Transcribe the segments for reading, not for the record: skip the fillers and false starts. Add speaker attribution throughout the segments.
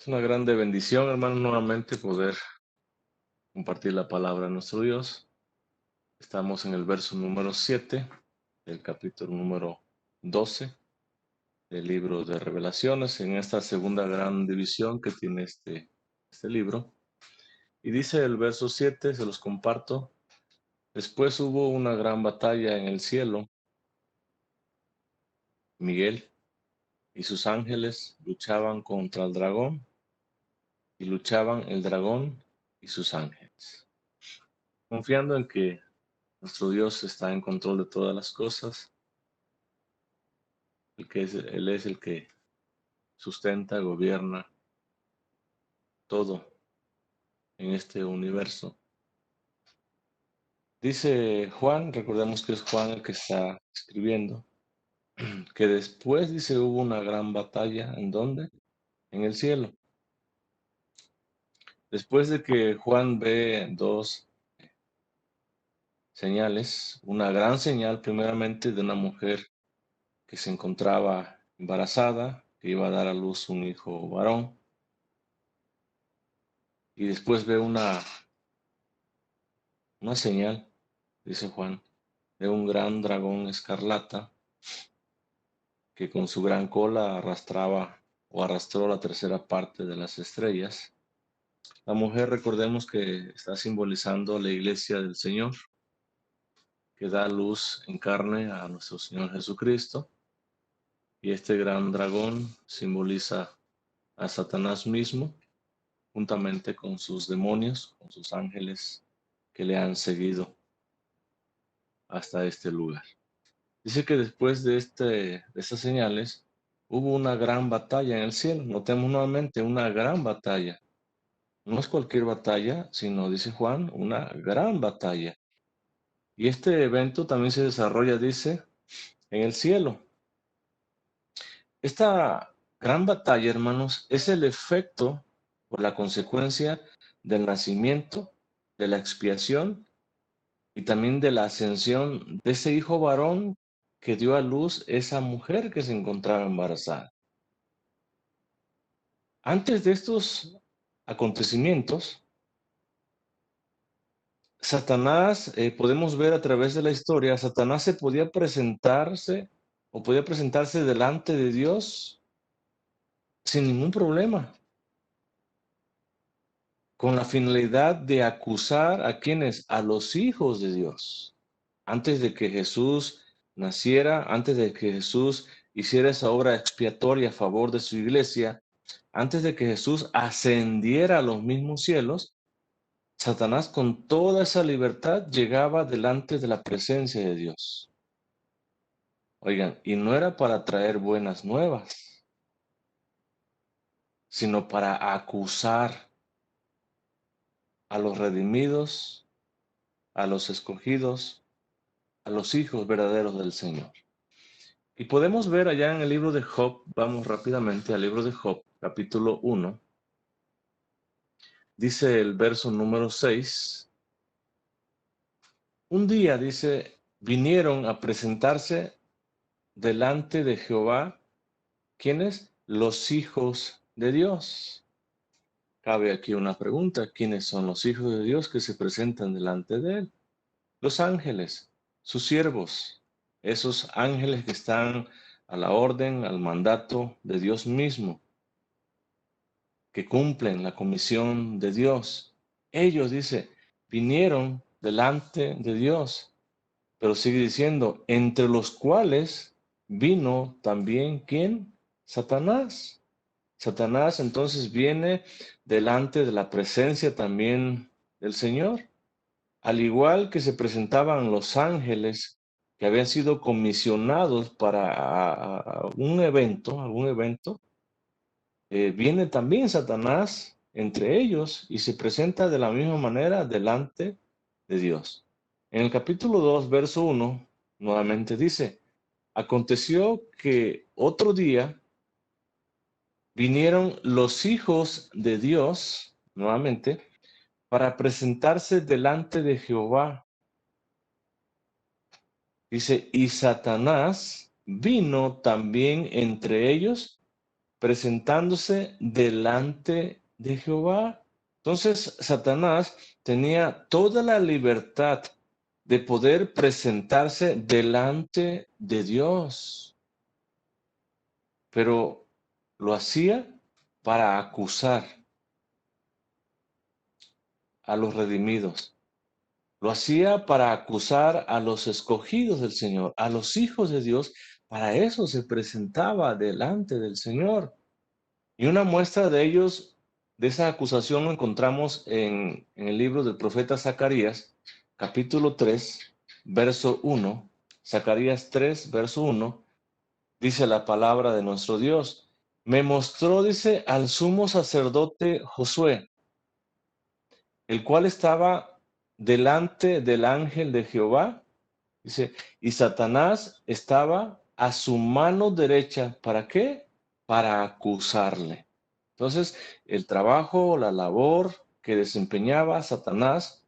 Speaker 1: Es una grande bendición, hermano, nuevamente poder compartir la palabra de nuestro Dios. Estamos en el verso número 7 del capítulo número 12 del libro de Revelaciones, en esta segunda gran división que tiene este libro. Y dice el verso 7, se los comparto: después hubo una gran batalla en el cielo. Miguel y sus ángeles luchaban contra el dragón, y luchaban el dragón y sus ángeles, confiando en que nuestro Dios está en control de todas las cosas. Él es el que sustenta, gobierna todo en este universo. Dice Juan, recordemos que es Juan el que está escribiendo, que después, dice, hubo una gran batalla. ¿En dónde? En el cielo. Después de que Juan ve dos señales, una gran señal primeramente de una mujer que se encontraba embarazada, que iba a dar a luz un hijo varón, y después ve una señal, dice Juan, de un gran dragón escarlata que con su gran cola arrastraba o arrastró la tercera parte de las estrellas. La mujer, recordemos que está simbolizando la iglesia del Señor, que da luz en carne a nuestro Señor Jesucristo. Y este gran dragón simboliza a Satanás mismo, juntamente con sus demonios, con sus ángeles que le han seguido hasta este lugar. Dice que después de estas señales hubo una gran batalla en el cielo. Notemos nuevamente una gran batalla. No es cualquier batalla, sino, dice Juan, una gran batalla. Y este evento también se desarrolla, dice, en el cielo. Esta gran batalla, hermanos, es el efecto o la consecuencia del nacimiento, de la expiación y también de la ascensión de ese hijo varón que dio a luz esa mujer que se encontraba embarazada. Antes de estos acontecimientos, Satanás, podemos ver a través de la historia, Satanás se podía presentarse o podía presentarse delante de Dios sin ningún problema, con la finalidad de acusar a quienes, a los hijos de Dios. Antes de que Jesús naciera, antes de que Jesús hiciera esa obra expiatoria a favor de su iglesia, antes de que Jesús ascendiera a los mismos cielos, Satanás con toda esa libertad llegaba delante de la presencia de Dios. Oigan, y no era para traer buenas nuevas, sino para acusar a los redimidos, a los escogidos, a los hijos verdaderos del Señor. Y podemos ver allá en el libro de Job, vamos rápidamente al libro de Job, capítulo 1, dice el verso número 6, un día, dice, vinieron a presentarse delante de Jehová, ¿quiénes? Los hijos de Dios. Cabe aquí una pregunta: ¿quiénes son los hijos de Dios que se presentan delante de él? Los ángeles, sus siervos, esos ángeles que están a la orden, al mandato de Dios mismo, que cumplen la comisión de Dios. Ellos, dice, vinieron delante de Dios, pero sigue diciendo, entre los cuales vino también, ¿quién? Satanás. Satanás entonces viene delante de la presencia también del Señor, al igual que se presentaban los ángeles que habían sido comisionados para algún evento. Viene también Satanás entre ellos y se presenta de la misma manera delante de Dios. En el capítulo 2, verso 1, nuevamente dice, aconteció que otro día vinieron los hijos de Dios, nuevamente, para presentarse delante de Jehová. Dice, y Satanás vino también entre ellos, presentándose delante de Jehová. Entonces, Satanás tenía toda la libertad de poder presentarse delante de Dios, pero lo hacía para acusar a los redimidos. Lo hacía para acusar a los escogidos del Señor, a los hijos de Dios. Para eso se presentaba delante del Señor. Y una muestra de ellos, de esa acusación, lo encontramos en el libro del profeta Zacarías, capítulo 3, verso 1. Zacarías 3, verso 1, dice la palabra de nuestro Dios. Me mostró, dice, al sumo sacerdote Josué, el cual estaba delante del ángel de Jehová. Dice, y Satanás estaba a su mano derecha. ¿Para qué? Para acusarle. Entonces, el trabajo o la labor que desempeñaba Satanás,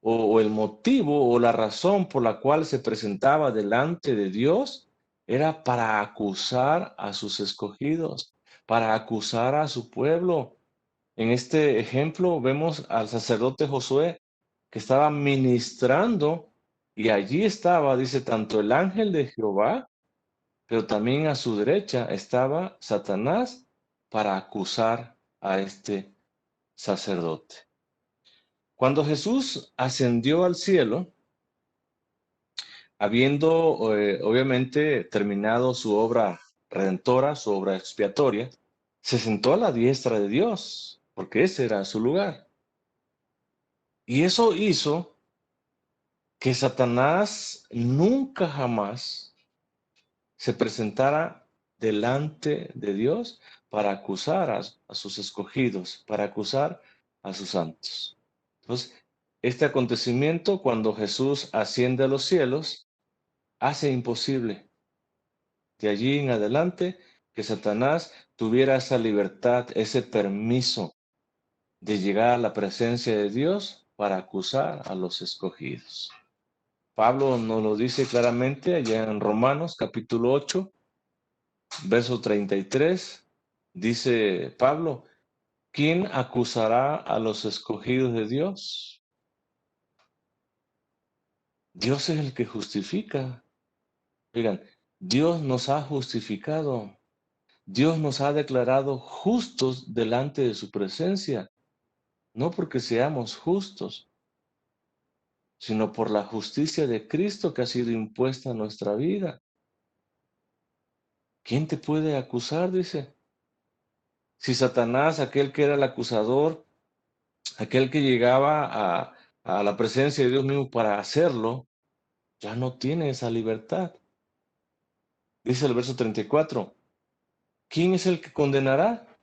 Speaker 1: o el motivo o la razón por la cual se presentaba delante de Dios, era para acusar a sus escogidos, para acusar a su pueblo. En este ejemplo vemos al sacerdote Josué que estaba ministrando y allí estaba, dice, tanto el ángel de Jehová, pero también a su derecha estaba Satanás para acusar a este sacerdote. Cuando Jesús ascendió al cielo, habiendo obviamente terminado su obra redentora, su obra expiatoria, se sentó a la diestra de Dios, porque ese era su lugar. Y eso hizo que Satanás nunca jamás se presentara delante de Dios para acusar a sus escogidos, para acusar a sus santos. Entonces, este acontecimiento, cuando Jesús asciende a los cielos, hace imposible de allí en adelante que Satanás tuviera esa libertad, ese permiso de llegar a la presencia de Dios para acusar a los escogidos. Pablo nos lo dice claramente allá en Romanos capítulo 8, verso 33. Dice Pablo, ¿quién acusará a los escogidos de Dios? Dios es el que justifica. Oigan, Dios nos ha justificado. Dios nos ha declarado justos delante de su presencia, no porque seamos justos, sino por la justicia de Cristo que ha sido impuesta a nuestra vida. ¿Quién te puede acusar? Dice. Si Satanás, aquel que era el acusador, aquel que llegaba a la presencia de Dios mismo para hacerlo, ya no tiene esa libertad. Dice el verso 34, ¿quién es el que condenará?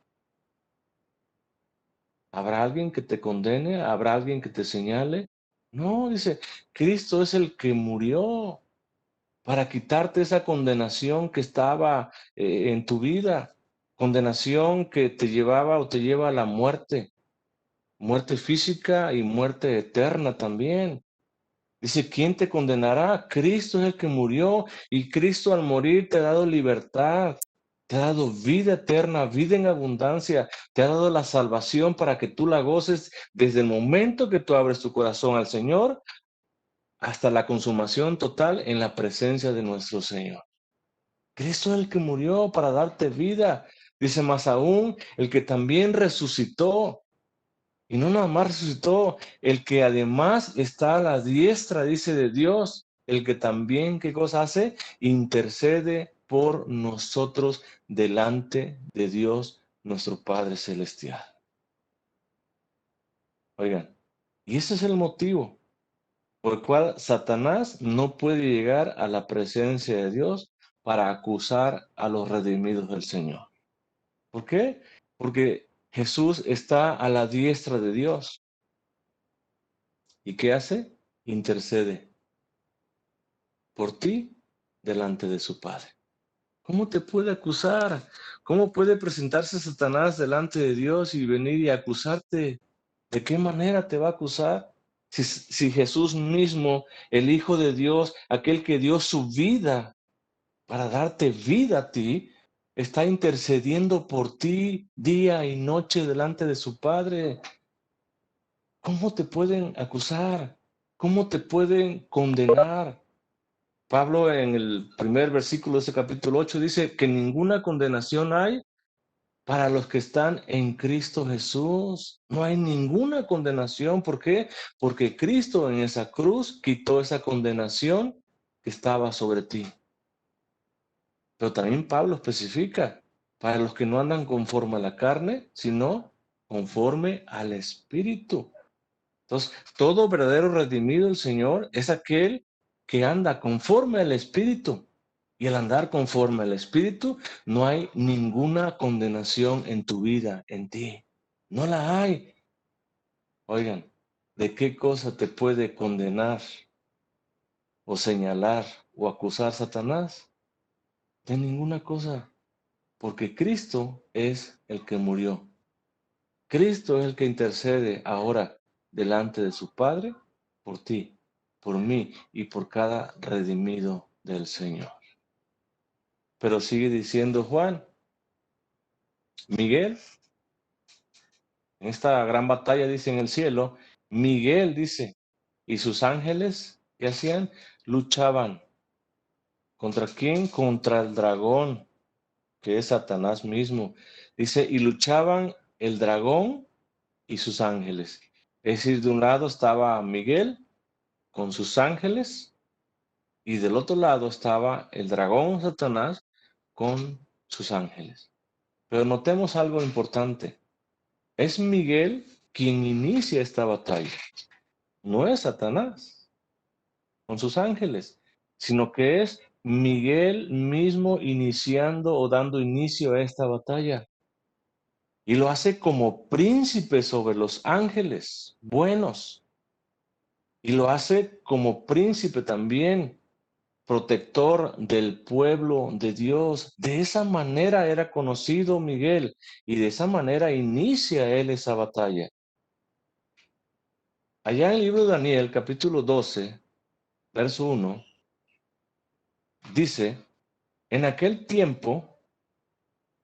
Speaker 1: ¿Habrá alguien que te condene? ¿Habrá alguien que te señale? No, dice, Cristo es el que murió para quitarte esa condenación que estaba en tu vida, condenación que te llevaba o te lleva a la muerte, muerte física y muerte eterna también. Dice, ¿quién te condenará? Cristo es el que murió y Cristo al morir te ha dado libertad, te ha dado vida eterna, vida en abundancia, te ha dado la salvación para que tú la goces desde el momento que tú abres tu corazón al Señor hasta la consumación total en la presencia de nuestro Señor. Cristo es el que murió para darte vida. Dice más aún, el que también resucitó. Y no nada más resucitó, el que además está a la diestra, dice, de Dios, el que también, ¿qué cosa hace? Intercede por nosotros delante de Dios, nuestro Padre Celestial. Oigan, y ese es el motivo por el cual Satanás no puede llegar a la presencia de Dios para acusar a los redimidos del Señor. ¿Por qué? Porque Jesús está a la diestra de Dios. ¿Y qué hace? Intercede por ti delante de su Padre. ¿Cómo te puede acusar? ¿Cómo puede presentarse Satanás delante de Dios y venir y acusarte? ¿De qué manera te va a acusar? Si Jesús mismo, el Hijo de Dios, aquel que dio su vida para darte vida a ti, está intercediendo por ti día y noche delante de su Padre. ¿Cómo te pueden acusar? ¿Cómo te pueden condenar? Pablo en el primer versículo de ese capítulo 8 dice que ninguna condenación hay para los que están en Cristo Jesús. No hay ninguna condenación. ¿Por qué? Porque Cristo en esa cruz quitó esa condenación que estaba sobre ti. Pero también Pablo especifica, para los que no andan conforme a la carne, sino conforme al Espíritu. Entonces, todo verdadero redimido del Señor es aquel que anda conforme al Espíritu. Y al andar conforme al Espíritu, no hay ninguna condenación en tu vida, en ti. No la hay. Oigan, ¿de qué cosa te puede condenar o señalar o acusar Satanás? De ninguna cosa, porque Cristo es el que murió. Cristo es el que intercede ahora delante de su Padre por ti, por mí y por cada redimido del Señor. Pero sigue diciendo Juan, Miguel, en esta gran batalla dice en el cielo, Miguel dice, y sus ángeles, ¿qué hacían? Luchaban. ¿Contra quién? Contra el dragón, que es Satanás mismo. Dice, y luchaban el dragón y sus ángeles. Es decir, de un lado estaba Miguel con sus ángeles y del otro lado estaba el dragón Satanás con sus ángeles. Pero notemos algo importante. Es Miguel quien inicia esta batalla. No es Satanás con sus ángeles, sino que es Miguel mismo iniciando o dando inicio a esta batalla. Y lo hace como príncipe sobre los ángeles buenos. Y lo hace como príncipe también, protector del pueblo de Dios. De esa manera era conocido Miguel y de esa manera inicia él esa batalla. Allá en el libro de Daniel, capítulo 12, verso 1, dice, en aquel tiempo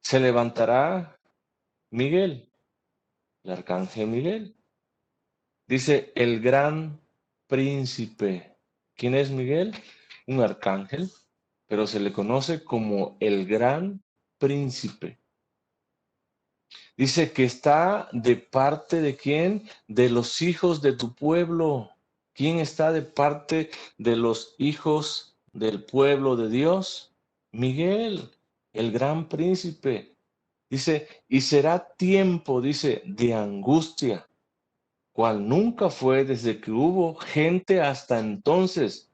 Speaker 1: se levantará Miguel, el arcángel Miguel. Dice, el gran príncipe. ¿Quién es Miguel? Un arcángel, pero se le conoce como el gran príncipe. Dice que está de parte de quién? De los hijos de tu pueblo. ¿Quién está de parte de los hijos del pueblo de Dios? Miguel, el gran príncipe. Dice, y será tiempo, dice, de angustia, cual nunca fue desde que hubo gente hasta entonces.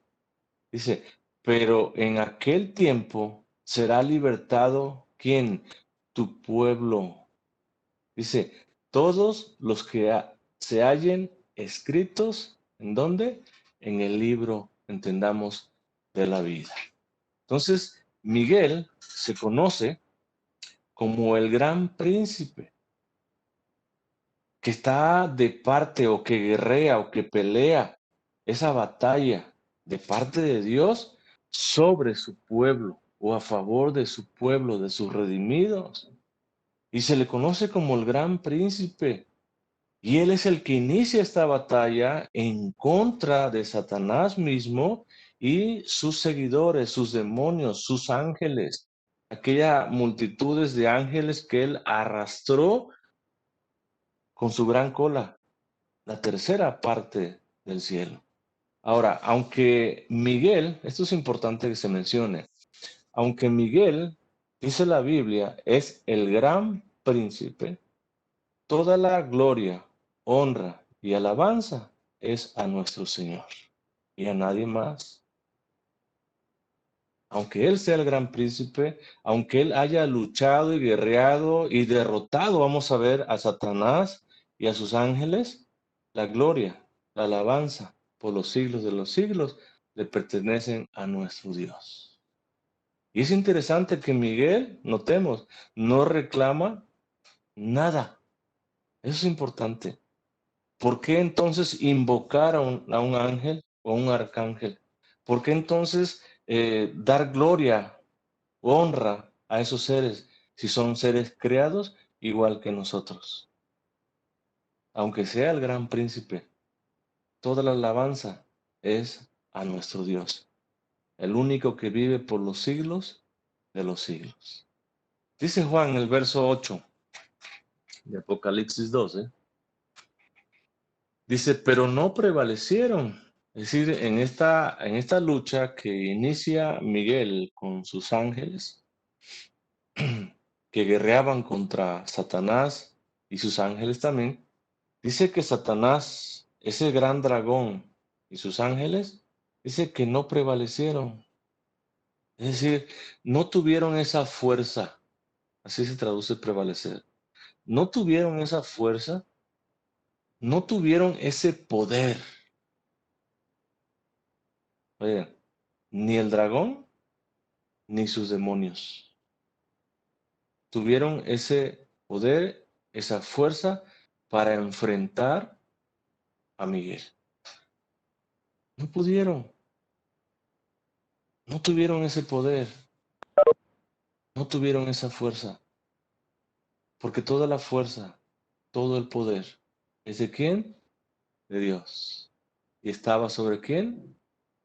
Speaker 1: Dice, pero en aquel tiempo será libertado, ¿quién? Tu pueblo. Dice, todos los que se hallen escritos, ¿en dónde? En el libro, entendamos, de la vida. Entonces, Miguel se conoce como el gran príncipe, que está de parte o que guerrea o que pelea esa batalla de parte de Dios sobre su pueblo o a favor de su pueblo, de sus redimidos. Y se le conoce como el gran príncipe. Y él es el que inicia esta batalla en contra de Satanás mismo y sus seguidores, sus demonios, sus ángeles, aquella multitudes de ángeles que él arrastró con su gran cola, la tercera parte del cielo. Ahora, aunque Miguel, esto es importante que se mencione, aunque Miguel, dice la Biblia, es el gran príncipe, toda la gloria, honra y alabanza es a nuestro Señor y a nadie más. Aunque Él sea el gran príncipe, aunque Él haya luchado y guerreado y derrotado, vamos a ver, a Satanás y a sus ángeles, la gloria, la alabanza por los siglos de los siglos le pertenecen a nuestro Dios. Y es interesante que Miguel, notemos, no reclama nada. Eso es importante. ¿Por qué entonces invocar a un ángel o a un arcángel? ¿Por qué entonces dar gloria, honra a esos seres si son seres creados igual que nosotros? Aunque sea el gran príncipe, toda la alabanza es a nuestro Dios, el único que vive por los siglos de los siglos. Dice Juan en el verso 8 de Apocalipsis 12, dice, pero no prevalecieron. Es decir, en esta lucha que inicia Miguel con sus ángeles, que guerreaban contra Satanás y sus ángeles también, dice que Satanás, ese gran dragón y sus ángeles, dice que no prevalecieron. Es decir, no tuvieron esa fuerza. Así se traduce prevalecer. No tuvieron esa fuerza, no tuvieron ese poder. Oigan, ni el dragón ni sus demonios tuvieron ese poder, esa fuerza para enfrentar a Miguel. No pudieron, no tuvieron ese poder, no tuvieron esa fuerza, porque toda la fuerza, todo el poder, ¿es de quién? De Dios. ¿Y estaba sobre quién?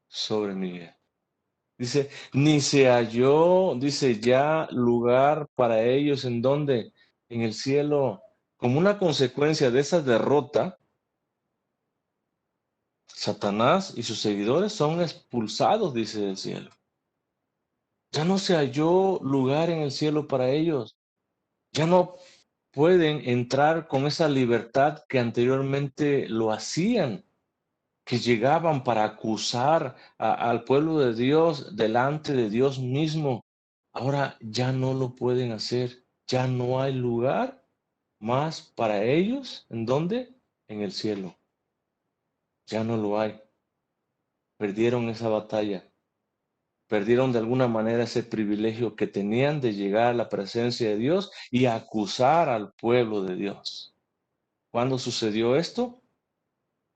Speaker 1: Sobre Miguel. Dice, ni se halló, dice, ya lugar para ellos en donde, en el cielo, como una consecuencia de esa derrota, Satanás y sus seguidores son expulsados, dice, del cielo. Ya no se halló lugar en el cielo para ellos. Ya no pueden entrar con esa libertad que anteriormente lo hacían, que llegaban para acusar al pueblo de Dios delante de Dios mismo. Ahora ya no lo pueden hacer. Ya no hay lugar más para ellos. ¿En dónde? En el cielo. Ya no lo hay. Perdieron esa batalla. Perdieron de alguna manera ese privilegio que tenían de llegar a la presencia de Dios y acusar al pueblo de Dios. ¿Cuándo sucedió esto?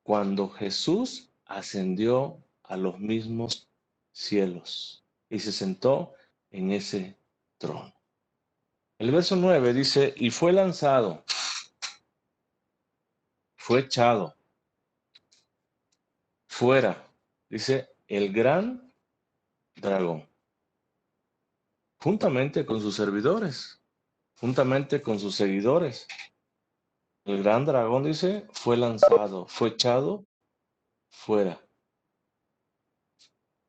Speaker 1: Cuando Jesús ascendió a los mismos cielos y se sentó en ese trono. El verso 9 dice, y fue lanzado, fue echado fuera, dice, el gran dragón, juntamente con sus servidores, juntamente con sus seguidores. El gran dragón, dice, fue lanzado, fue echado fuera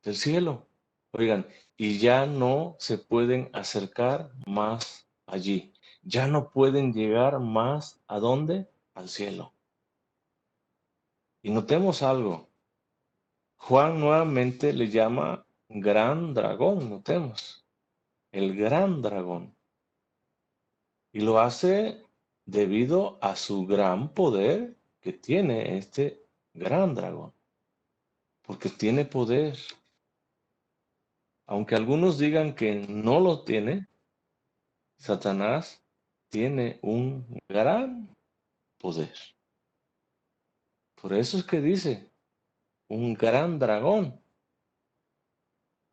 Speaker 1: del cielo. Oigan, y ya no se pueden acercar más allí. Ya no pueden llegar más ¿a dónde? Al cielo. Y notemos algo. Juan nuevamente le llama gran dragón, notemos. El gran dragón. Y lo hace debido a su gran poder que tiene este gran dragón. Porque tiene poder. Aunque algunos digan que no lo tiene, Satanás tiene un gran poder. Por eso es que dice un gran dragón,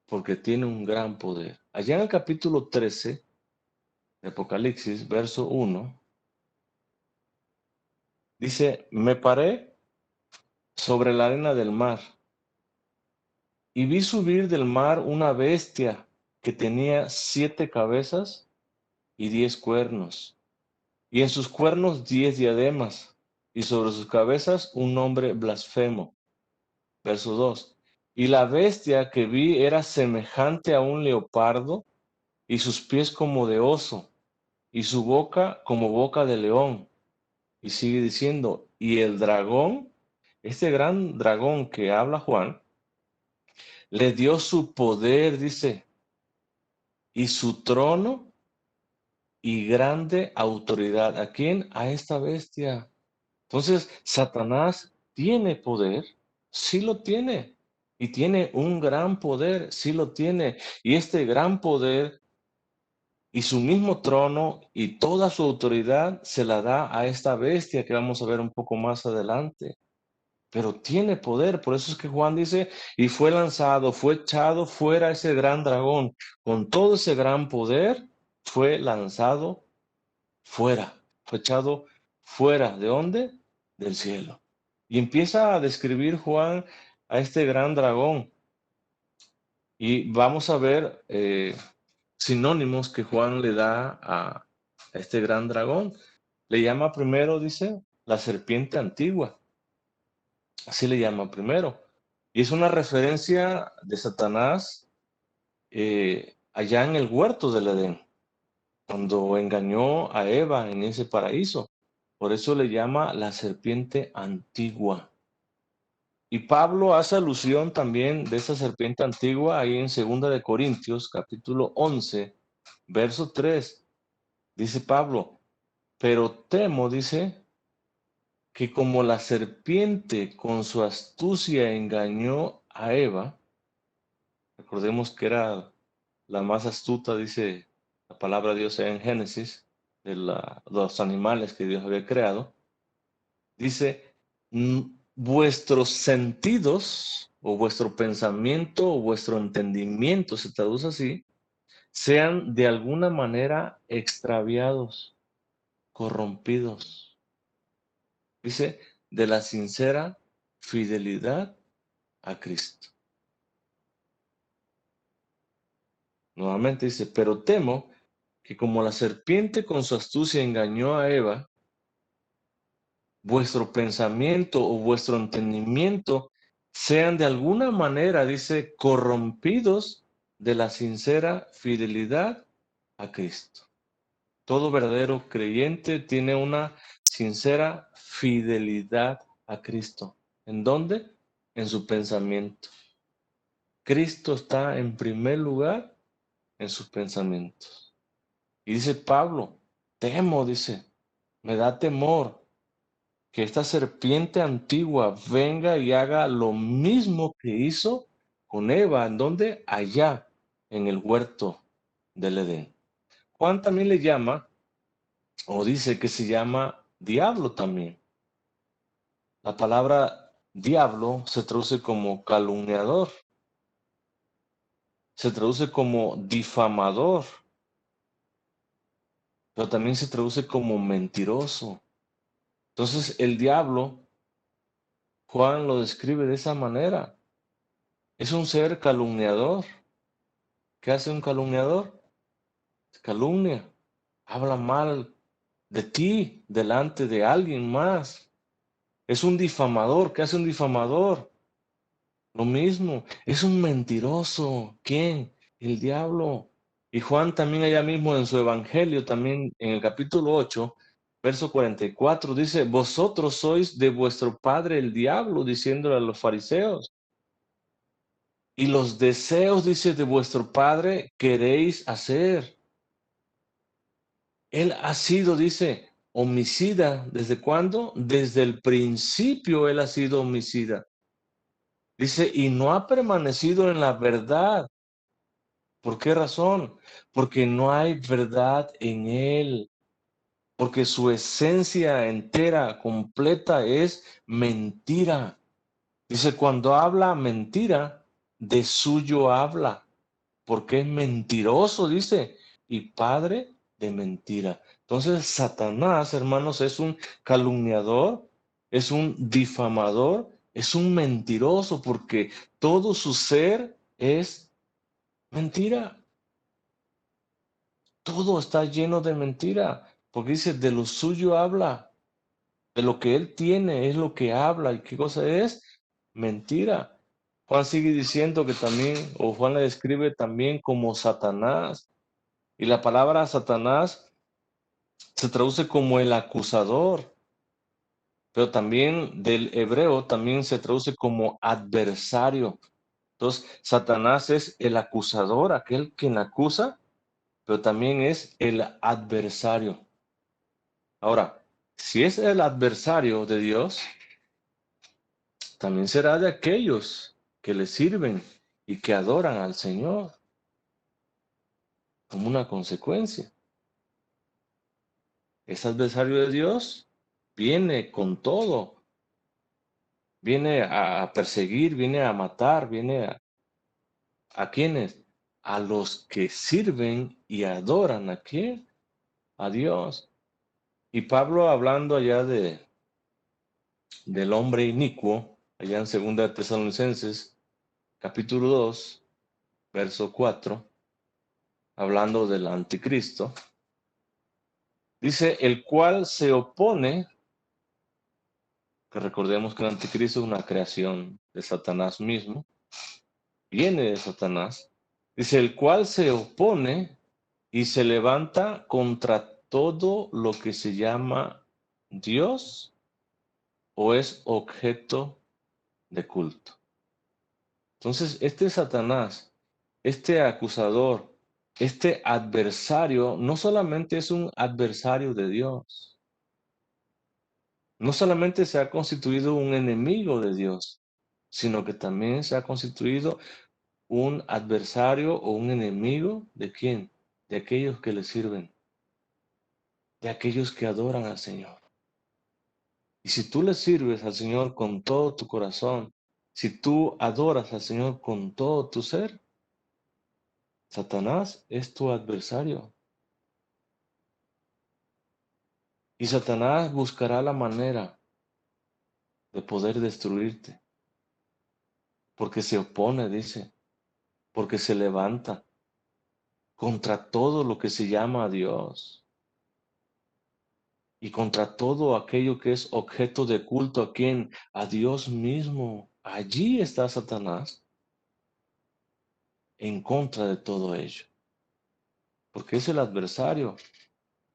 Speaker 1: porque tiene un gran poder. Allá en el capítulo 13 de Apocalipsis, verso 1, dice, me paré sobre la arena del mar y vi subir del mar una bestia que tenía 7 cabezas y 10 cuernos, y en sus cuernos 10 diademas, y sobre sus cabezas un nombre blasfemo. Verso 2. Y la bestia que vi era semejante a un leopardo, y sus pies como de oso, y su boca como boca de león. Y sigue diciendo, y el dragón, este gran dragón que habla Juan, le dio su poder, dice, y su trono y grande autoridad. ¿A quién? A esta bestia. Entonces, Satanás tiene poder, sí lo tiene, y tiene un gran poder, sí lo tiene, y este gran poder y su mismo trono y toda su autoridad se la da a esta bestia que vamos a ver un poco más adelante. Pero tiene poder, por eso es que Juan dice, y fue lanzado, fue echado fuera ese gran dragón, con todo ese gran poder fue lanzado fuera, fue echado fuera. ¿De dónde? Del cielo. Y empieza a describir Juan a este gran dragón. Y vamos a ver sinónimos que Juan le da a este gran dragón. Le llama primero, dice, la serpiente antigua. Así le llama primero. Y es una referencia de Satanás allá en el huerto del Edén, cuando engañó a Eva en ese paraíso. Por eso le llama la serpiente antigua. Y Pablo hace alusión también de esa serpiente antigua ahí en 2 Corintios, capítulo 11, verso 3. Dice Pablo, pero temo, dice, que como la serpiente con su astucia engañó a Eva, recordemos que era la más astuta, dice la palabra de Dios en Génesis, de los animales que Dios había creado, dice, vuestros sentidos o vuestro pensamiento o vuestro entendimiento, se traduce así, sean de alguna manera extraviados, corrompidos. Dice, de la sincera fidelidad a Cristo. Nuevamente dice, pero temo que como la serpiente con su astucia engañó a Eva, vuestro pensamiento o vuestro entendimiento sean de alguna manera, dice, corrompidos de la sincera fidelidad a Cristo. Todo verdadero creyente tiene una sincera fidelidad a Cristo. ¿En dónde? En su pensamiento. Cristo está en primer lugar en sus pensamientos. Y dice Pablo, temo, dice, me da temor que esta serpiente antigua venga y haga lo mismo que hizo con Eva, ¿en dónde? Allá, en el huerto del Edén. Juan también le llama, o dice que se llama diablo también. La palabra diablo se traduce como calumniador, se traduce como difamador, pero también se traduce como mentiroso. Entonces el diablo, Juan lo describe de esa manera. Es un ser calumniador. ¿Qué hace un calumniador? Calumnia, habla mal de ti delante de alguien más. Es un difamador. ¿Qué hace un difamador? Lo mismo, es un mentiroso. ¿Quién? El diablo. Y Juan también allá mismo en su evangelio, también en el capítulo 8, verso 44, dice, vosotros sois de vuestro padre el diablo, diciéndole a los fariseos. Y los deseos, dice, de vuestro padre queréis hacer. Él ha sido, dice, homicida. ¿Desde cuándo? Desde el principio él ha sido homicida. Dice, y no ha permanecido en la verdad. ¿Por qué razón? Porque no hay verdad en él. Porque su esencia entera, completa, es mentira. Dice, cuando habla mentira, de suyo habla. Porque es mentiroso, dice, y padre de mentira. Entonces, Satanás, hermanos, es un calumniador, es un difamador, es un mentiroso, porque todo su ser es mentira. Todo está lleno de mentira, porque dice, de lo suyo habla, de lo que él tiene es lo que habla. ¿Y qué cosa es? Mentira. Juan sigue diciendo que también, o Juan le describe también como Satanás. Y la palabra Satanás se traduce como el acusador, pero también del hebreo también se traduce como adversario. Entonces, Satanás es el acusador, aquel quien acusa, pero también es el adversario. Ahora, si es el adversario de Dios, también será de aquellos que le sirven y que adoran al Señor como una consecuencia. Es adversario de Dios, viene con todo, viene a perseguir, viene a matar, viene a quienes, a los que sirven y adoran ¿a quién? A Dios. Y Pablo hablando allá del hombre inicuo, allá en 2 Tesalonicenses, capítulo 2, verso 4, hablando del anticristo, dice, el cual se opone, que recordemos que el anticristo es una creación de Satanás mismo, viene de Satanás, dice, el cual se opone y se levanta contra todo lo que se llama Dios o es objeto de culto. Entonces, este Satanás, este acusador, este adversario, no solamente es un adversario de Dios, no solamente se ha constituido un enemigo de Dios, sino que también se ha constituido un adversario o un enemigo ¿de quién? De aquellos que le sirven, de aquellos que adoran al Señor. Y si tú le sirves al Señor con todo tu corazón, si tú adoras al Señor con todo tu ser, Satanás es tu adversario. Y Satanás buscará la manera de poder destruirte, porque se opone, dice, porque se levanta contra todo lo que se llama a Dios y contra todo aquello que es objeto de culto a quien, a Dios mismo. Allí está Satanás en contra de todo ello, porque es el adversario.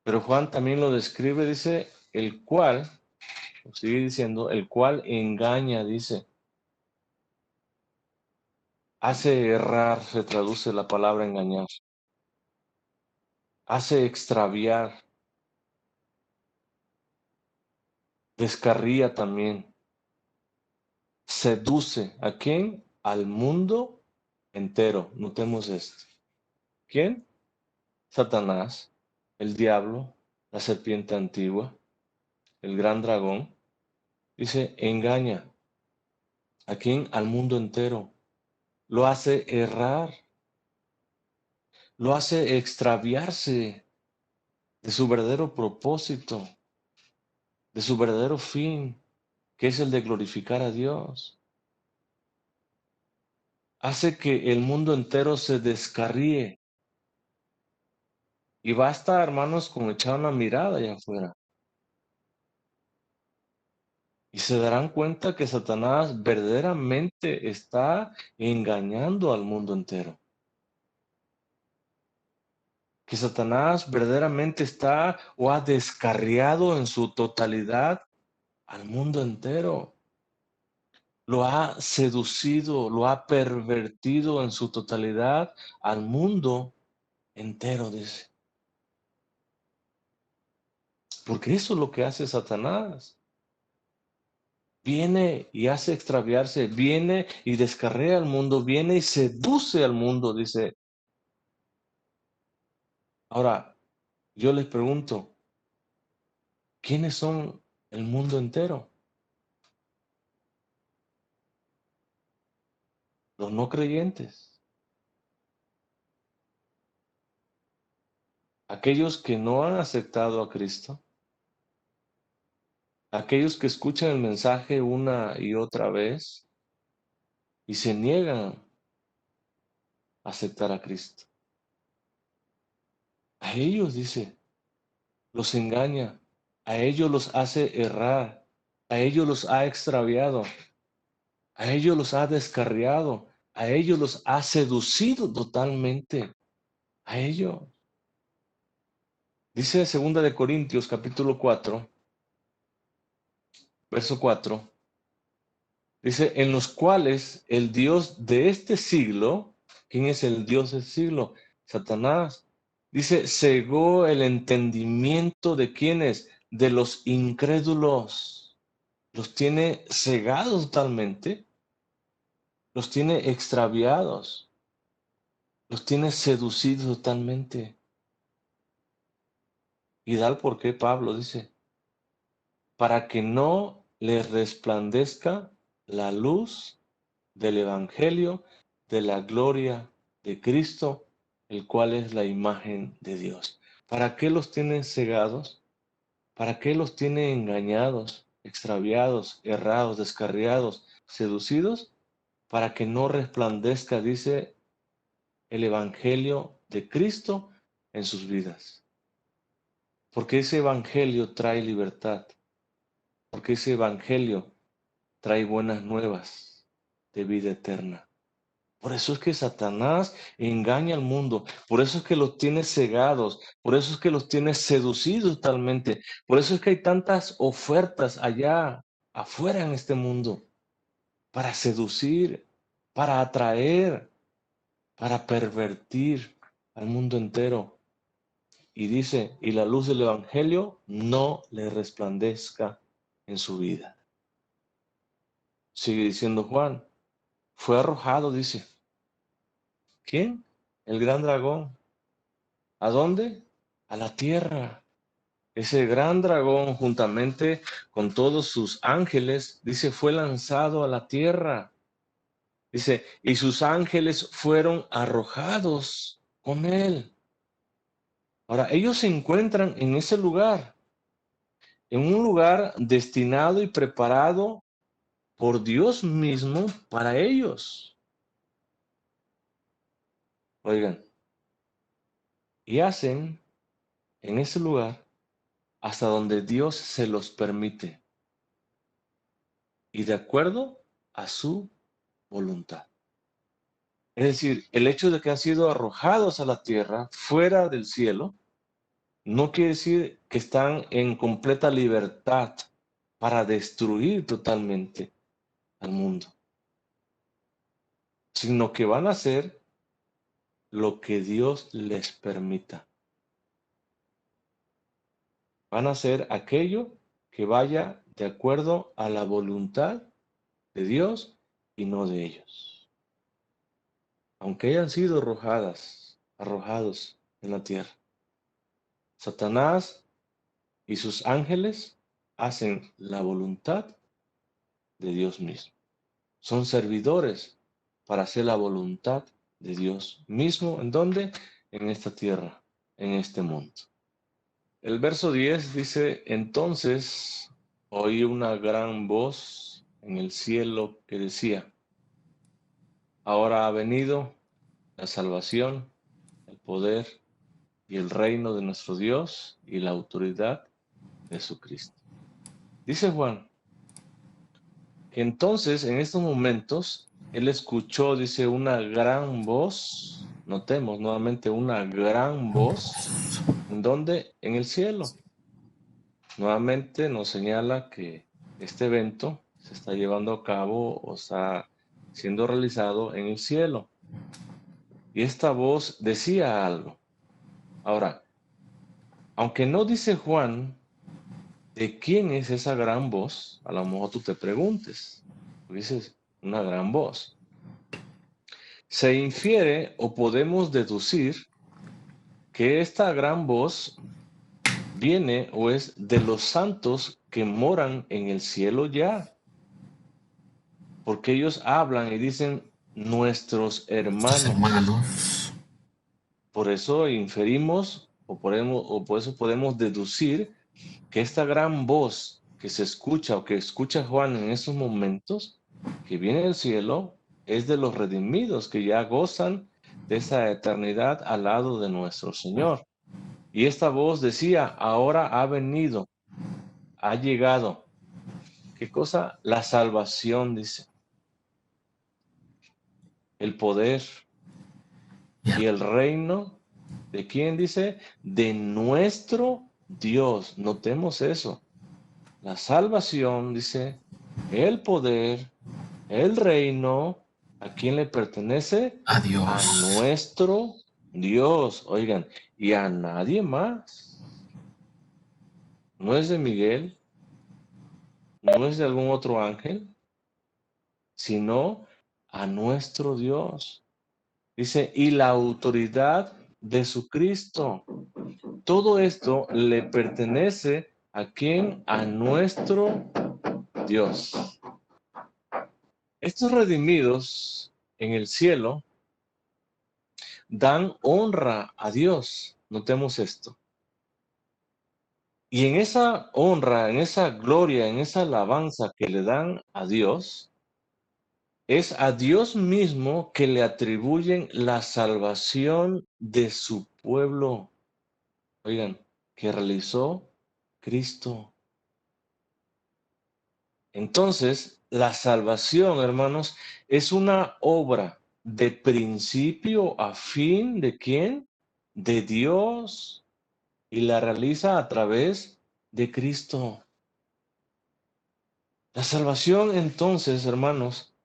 Speaker 1: Pero Juan también lo describe, dice, el cual, sigue diciendo, el cual engaña, dice, hace errar, se traduce la palabra engañar, hace extraviar, descarría también, seduce, ¿a quién? Al mundo entero. Notemos esto. ¿Quién? Satanás, el diablo, la serpiente antigua, el gran dragón. Dice, engaña. ¿A quién? Al mundo entero. Lo hace errar, lo hace extraviarse de su verdadero propósito, de su verdadero fin, que es el de glorificar a Dios. Hace que el mundo entero se descarríe. Y basta, hermanos, con echar una mirada allá afuera. Y se darán cuenta que Satanás verdaderamente está engañando al mundo entero. Que Satanás verdaderamente está o ha descarriado en su totalidad al mundo entero. Lo ha seducido, lo ha pervertido en su totalidad al mundo entero, dice. Porque eso es lo que hace Satanás. Viene y hace extraviarse, viene y descarrea al mundo, viene y seduce al mundo, dice. Ahora, yo les pregunto, ¿quiénes son el mundo entero? Los no creyentes, aquellos que no han aceptado a Cristo, aquellos que escuchan el mensaje una y otra vez y se niegan a aceptar a Cristo. A ellos, dice, los engaña, a ellos los hace errar, a ellos los ha extraviado, a ellos los ha descarriado, a ellos los ha seducido totalmente, a ellos. Dice 2 Corintios capítulo 4, verso 4, dice, en los cuales el Dios de este siglo, ¿quién es el Dios del siglo? Satanás. Dice, cegó el entendimiento de quienes, de los incrédulos. Los tiene cegados totalmente, los tiene extraviados, los tiene seducidos totalmente. Y da el por qué Pablo dice, para que no les resplandezca la luz del evangelio de la gloria de Cristo, el cual es la imagen de Dios. ¿Para qué los tienen cegados? ¿Para qué los tiene engañados, extraviados, errados, descarriados, seducidos? Para que no resplandezca, dice, el evangelio de Cristo en sus vidas. Porque ese evangelio trae libertad. Porque ese evangelio trae buenas nuevas de vida eterna. Por eso es que Satanás engaña al mundo, por eso es que los tiene cegados, por eso es que los tiene seducidos totalmente, por eso es que hay tantas ofertas allá afuera en este mundo para seducir, para atraer, para pervertir al mundo entero. Y dice, y la luz del evangelio no le resplandezca en su vida. Sigue diciendo Juan, fue arrojado, dice. ¿Quién? El gran dragón. ¿A dónde? A la tierra. Ese gran dragón, juntamente con todos sus ángeles, dice, fue lanzado a la tierra. Dice, y sus ángeles fueron arrojados con él. Ahora, ellos se encuentran en ese lugar, en un lugar destinado y preparado por Dios mismo para ellos. Oigan, y hacen en ese lugar hasta donde Dios se los permite y de acuerdo a su voluntad. Es decir, el hecho de que han sido arrojados a la tierra, fuera del cielo, no quiere decir que están en completa libertad para destruir totalmente al mundo, sino que van a hacer lo que Dios les permita. Van a hacer aquello que vaya de acuerdo a la voluntad de Dios y no de ellos. Aunque hayan sido arrojados en la tierra. Satanás y sus ángeles hacen la voluntad de Dios mismo. Son servidores para hacer la voluntad de Dios mismo. ¿En dónde? En esta tierra, en este mundo. El verso 10 dice, entonces oí una gran voz en el cielo que decía, ahora ha venido la salvación, el poder y el reino de nuestro Dios y la autoridad de su Cristo. Dice Juan, que entonces en estos momentos él escuchó, dice, una gran voz, notemos nuevamente una gran voz, ¿en dónde? En el cielo. Nuevamente nos señala que este evento se está llevando a cabo o está siendo realizado en el cielo. Y esta voz decía algo. Ahora, aunque no dice Juan de quién es esa gran voz, a lo mejor tú te preguntes, dices, una gran voz. Se infiere o podemos deducir que esta gran voz viene o es de los santos que moran en el cielo ya. Porque ellos hablan y dicen nuestros hermanos. Por eso inferimos o por eso podemos deducir que esta gran voz que se escucha o que escucha Juan en esos momentos, que viene del cielo, es de los redimidos que ya gozan de esa eternidad al lado de nuestro Señor. Y esta voz decía, ahora ha venido, ha llegado. ¿Qué cosa? La salvación, dice. El poder y el reino, ¿de quién dice? De nuestro Dios. Notemos eso. La salvación, dice, el poder, el reino, ¿a quién le pertenece?
Speaker 2: A Dios.
Speaker 1: A nuestro Dios. Oigan, y a nadie más. No es de Miguel, no es de algún otro ángel, sino a nuestro Dios. Dice, y la autoridad de su Cristo. Todo esto le pertenece a quién? A nuestro Dios. Estos redimidos en el cielo dan honra a Dios. Notemos esto. Y en esa honra, en esa gloria, en esa alabanza que le dan a Dios, es a Dios mismo que le atribuyen la salvación de su pueblo. Oigan, que realizó Cristo. Entonces, la salvación, hermanos, es una obra de principio a fin de quién? De Dios. Y la realiza a través de Cristo. La salvación, entonces, hermanos,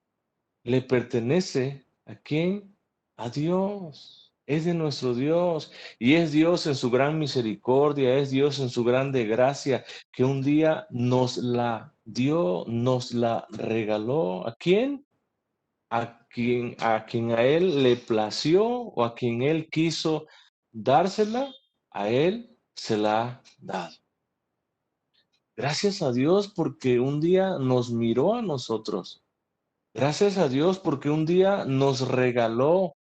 Speaker 1: le pertenece ¿a quién? A Dios. Es de nuestro Dios. Y es Dios en su gran misericordia, es Dios en su grande gracia, que un día nos la dio, nos la regaló. ¿A quién? A quien a Él le plació o a quien Él quiso dársela, a Él se la ha dado. Gracias a Dios porque un día nos miró a nosotros. Gracias a Dios porque un día nos regaló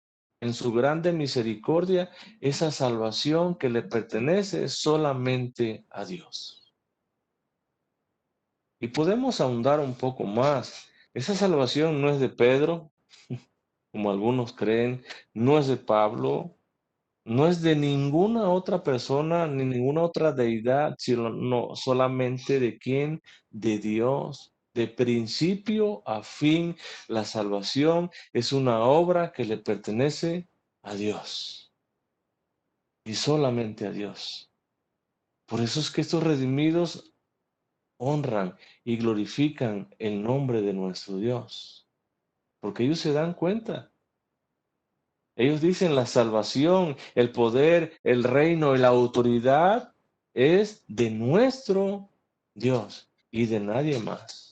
Speaker 1: en su grande misericordia esa salvación que le pertenece solamente a Dios. Y podemos ahondar un poco más. Esa salvación no es de Pedro, como algunos creen, no es de Pablo, no es de ninguna otra persona ni ninguna otra deidad, sino no, solamente de quién, de Dios. De principio a fin, la salvación es una obra que le pertenece a Dios y solamente a Dios. Por eso es que estos redimidos honran y glorifican el nombre de nuestro Dios, porque ellos se dan cuenta. Ellos dicen la salvación, el poder, el reino y la autoridad es de nuestro Dios y de nadie más.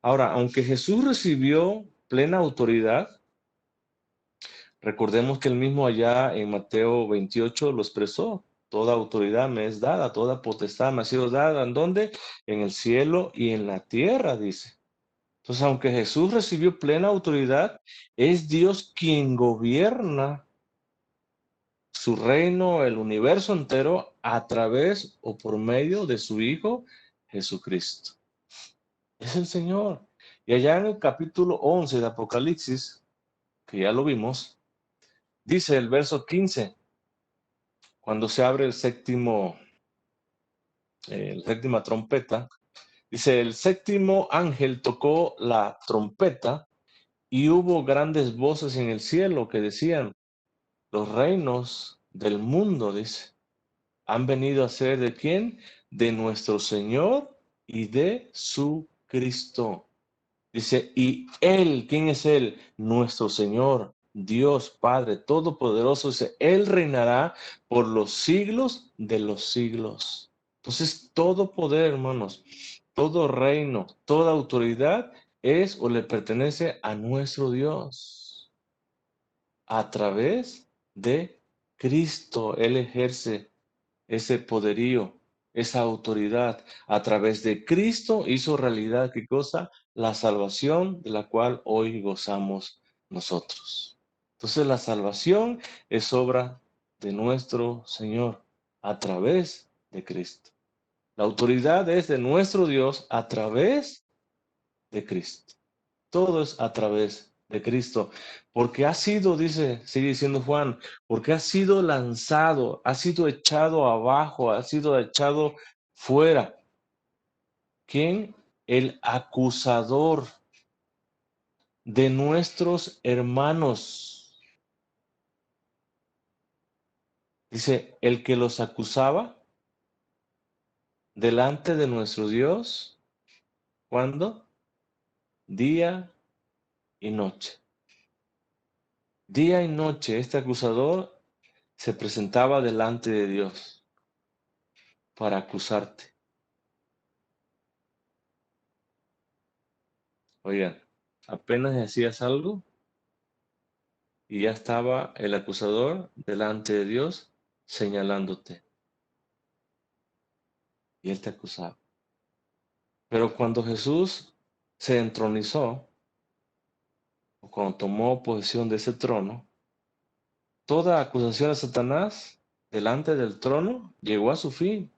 Speaker 1: Ahora, aunque Jesús recibió plena autoridad, recordemos que él mismo allá en Mateo 28 lo expresó. Toda autoridad me es dada, toda potestad me ha sido dada. ¿En dónde? En el cielo y en la tierra, dice. Entonces, aunque Jesús recibió plena autoridad, es Dios quien gobierna su reino, el universo entero, a través o por medio de su Hijo Jesucristo. Es el Señor. Y allá en el capítulo 11 de Apocalipsis, que ya lo vimos, dice el verso 15, cuando se abre la séptima trompeta, dice, el séptimo ángel tocó la trompeta y hubo grandes voces en el cielo que decían, los reinos del mundo, dice, han venido a ser de quién? De nuestro Señor y de su Cristo. Dice, y Él, ¿quién es Él? Nuestro Señor, Dios Padre Todopoderoso. Dice, Él reinará por los siglos de los siglos. Entonces, todo poder, hermanos, todo reino, toda autoridad es o le pertenece a nuestro Dios. A través de Cristo, Él ejerce ese poderío, esa autoridad. A través de Cristo hizo realidad, ¿qué cosa? La salvación de la cual hoy gozamos nosotros. Entonces la salvación es obra de nuestro Señor a través de Cristo. La autoridad es de nuestro Dios a través de Cristo. Todo es a través de Cristo, porque ha sido, dice, sigue diciendo Juan, porque ha sido lanzado, ha sido echado abajo, ha sido echado fuera. ¿Quién? El acusador de nuestros hermanos. Dice, el que los acusaba delante de nuestro Dios, ¿cuándo? Día y noche. Día y noche este acusador se presentaba delante de Dios para acusarte. Oigan, apenas decías algo y ya estaba el acusador delante de Dios señalándote y él te acusaba. Pero cuando Jesús se entronizó, o cuando tomó posesión de ese trono, toda acusación a Satanás delante del trono llegó a su fin.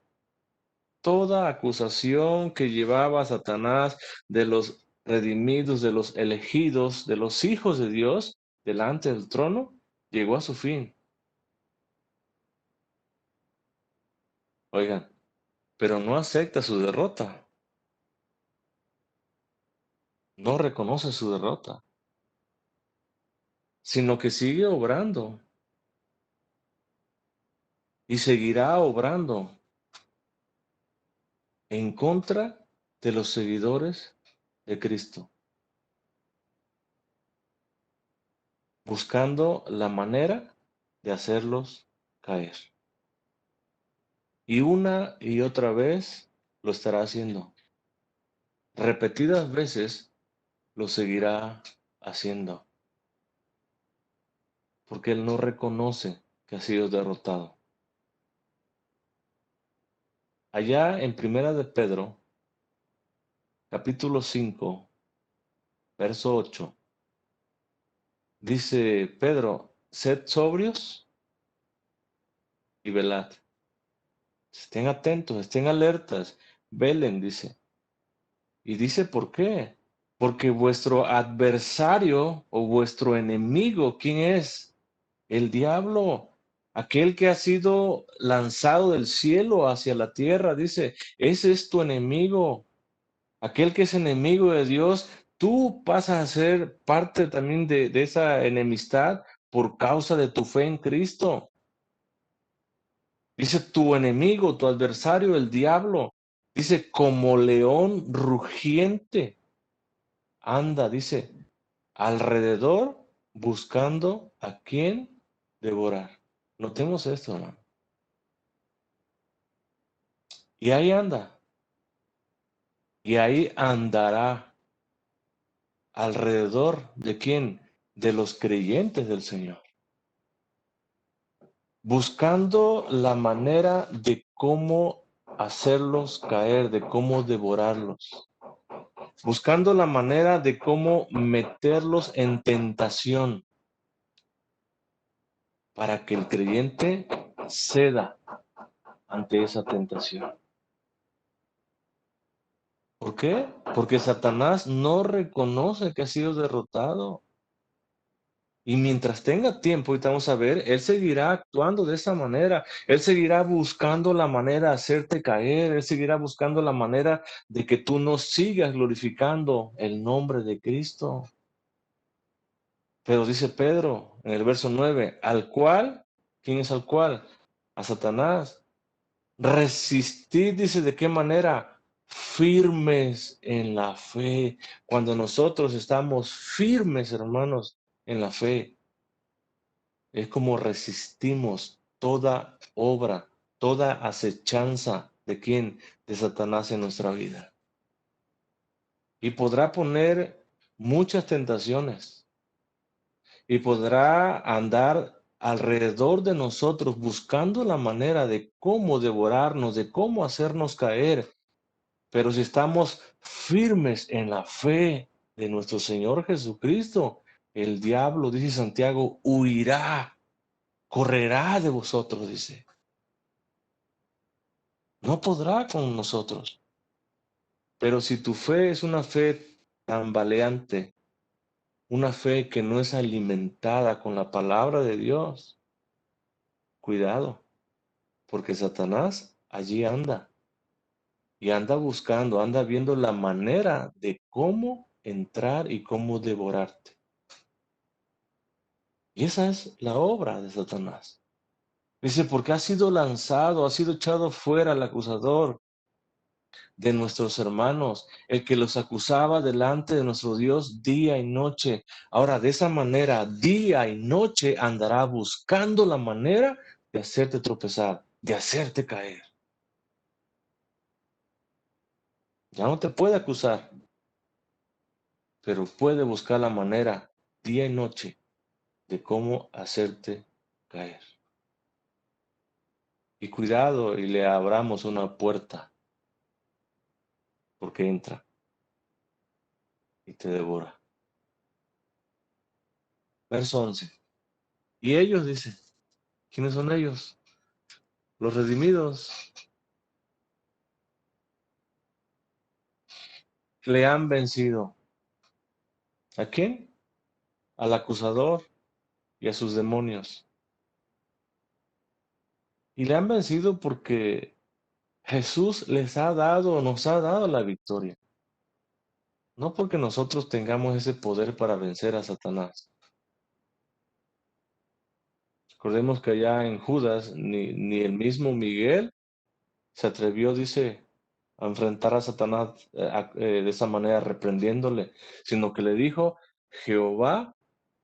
Speaker 1: Toda acusación que llevaba a Satanás de los redimidos, de los elegidos, de los hijos de Dios delante del trono, llegó a su fin. Oigan, pero no acepta su derrota, no reconoce su derrota, sino que sigue obrando y seguirá obrando en contra de los seguidores de Cristo, buscando la manera de hacerlos caer. Y una y otra vez lo estará haciendo. Repetidas veces lo seguirá haciendo, porque él no reconoce que ha sido derrotado. Allá en Primera de Pedro, capítulo 5, verso 8, dice Pedro: sed sobrios y velad. Estén atentos, estén alertas, velen, dice. Y dice, ¿por qué? Porque vuestro adversario o vuestro enemigo, ¿quién es? El diablo, aquel que ha sido lanzado del cielo hacia la tierra, dice, ese es tu enemigo, aquel que es enemigo de Dios. Tú pasas a ser parte también de esa enemistad por causa de tu fe en Cristo. Dice tu enemigo, tu adversario, el diablo. Dice, como león rugiente, anda, dice, alrededor buscando a quién devorar. Notemos esto, hermano. Y ahí anda. Y ahí andará alrededor de quién? De los creyentes del Señor. Buscando la manera de cómo hacerlos caer, de cómo devorarlos. Buscando la manera de cómo meterlos en tentación para que el creyente ceda ante esa tentación. ¿Por qué? Porque Satanás no reconoce que ha sido derrotado. Y mientras tenga tiempo, y vamos a ver, él seguirá actuando de esa manera. Él seguirá buscando la manera de hacerte caer. Él seguirá buscando la manera de que tú no sigas glorificando el nombre de Cristo. Pero dice Pedro en el verso 9, al cual, ¿quién es al cual? A Satanás. Resistid, dice, ¿de qué manera? Firmes en la fe. Cuando nosotros estamos firmes, hermanos, en la fe, es como resistimos toda obra, toda acechanza de quién, de Satanás en nuestra vida. Y podrá poner muchas tentaciones y podrá andar alrededor de nosotros buscando la manera de cómo devorarnos, de cómo hacernos caer. Pero si estamos firmes en la fe de nuestro Señor Jesucristo, el diablo, dice Santiago, huirá, correrá de vosotros, dice. No podrá con nosotros. Pero si tu fe es una fe tambaleante, una fe que no es alimentada con la palabra de Dios, cuidado, porque Satanás allí anda y anda buscando, anda viendo la manera de cómo entrar y cómo devorarte. Y esa es la obra de Satanás. Dice, porque ha sido lanzado, ha sido echado fuera el acusador de nuestros hermanos, el que los acusaba delante de nuestro Dios día y noche. Ahora, de esa manera, día y noche andará buscando la manera de hacerte tropezar, de hacerte caer. Ya no te puede acusar, pero puede buscar la manera día y noche de cómo hacerte caer. Y cuidado y le abramos una puerta, porque entra y te devora. Verso 11. Y ellos dicen, ¿Quiénes son ellos? Los redimidos. Le han vencido. ¿A quién? Al acusador y a sus demonios. Y le han vencido porque Jesús les ha dado, nos ha dado la victoria. No porque nosotros tengamos ese poder para vencer a Satanás. Recordemos que allá en Judas, ni el mismo Miguel se atrevió, dice, a enfrentar a Satanás de esa manera, reprendiéndole, sino que le dijo, Jehová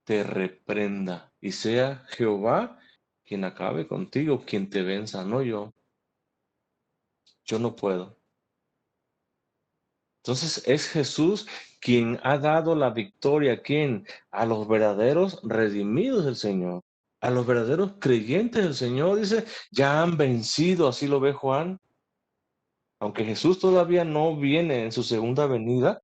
Speaker 1: te reprenda, y sea Jehová quien acabe contigo, quien te venza, no yo. Yo no puedo. Entonces es Jesús quien ha dado la victoria, ¿a quién? A los verdaderos redimidos del Señor, a los verdaderos creyentes del Señor, dice, ya han vencido, así lo ve Juan. Aunque Jesús todavía no viene en su segunda venida,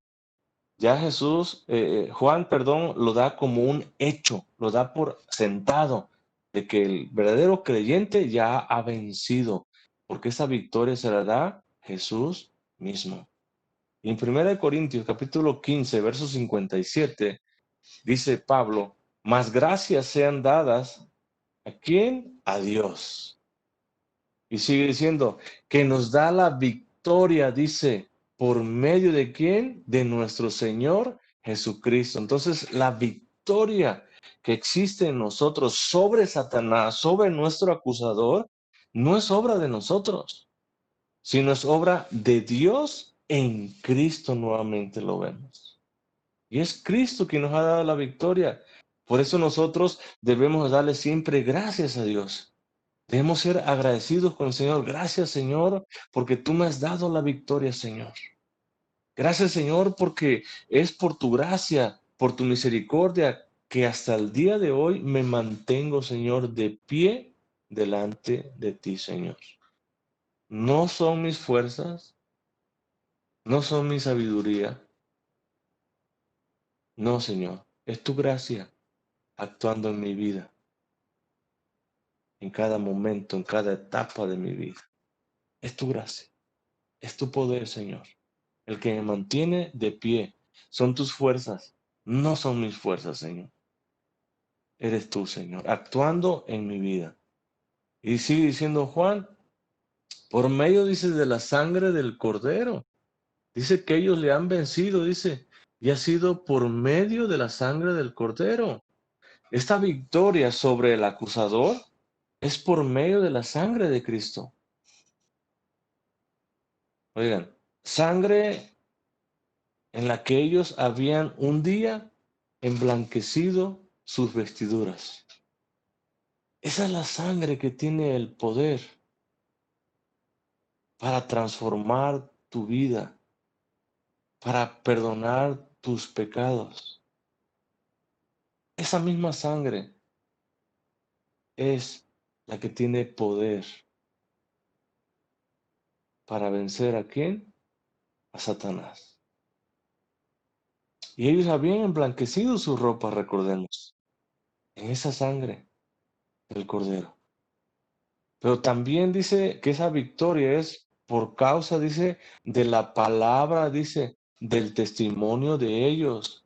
Speaker 1: ya Jesús, Juan, perdón, lo da como un hecho, lo da por sentado, de que el verdadero creyente ya ha vencido, porque esa victoria se la da Jesús mismo. Y en 1 Corintios capítulo 15, verso 57, dice Pablo, más gracias sean dadas, ¿a quién? A Dios. Y sigue diciendo, que nos da la victoria, dice, ¿por medio de quién? De nuestro Señor Jesucristo. Entonces, la victoria que existe en nosotros sobre Satanás, sobre nuestro acusador, no es obra de nosotros, sino es obra de Dios en Cristo, nuevamente lo vemos. Y es Cristo quien nos ha dado la victoria. Por eso nosotros debemos darle siempre gracias a Dios. Debemos ser agradecidos con el Señor. Gracias, Señor, porque tú me has dado la victoria, Señor. Gracias, Señor, porque es por tu gracia, por tu misericordia, que hasta el día de hoy me mantengo, Señor, de pie delante de ti, Señor. No son mis fuerzas, no son mi sabiduría. No, Señor, es tu gracia actuando en mi vida, en cada momento, en cada etapa de mi vida. Es tu gracia, es tu poder, Señor. El que me mantiene de pie son tus fuerzas, no son mis fuerzas, Señor. Eres tú, Señor, actuando en mi vida. Y sigue diciendo Juan, por medio, dice, de la sangre del Cordero. Dice que ellos le han vencido, dice, y ha sido por medio de la sangre del Cordero. Esta victoria sobre el acusador es por medio de la sangre de Cristo. Oigan, sangre en la que ellos habían un día emblanquecido sus vestiduras. Esa es la sangre que tiene el poder para transformar tu vida, para perdonar tus pecados. Esa misma sangre es la que tiene poder para vencer ¿a quién? A Satanás. Y ellos habían emblanquecido sus ropas, recordemos, en esa sangre del Cordero. Pero también dice que esa victoria es por causa, dice, de la palabra, dice, del testimonio de ellos.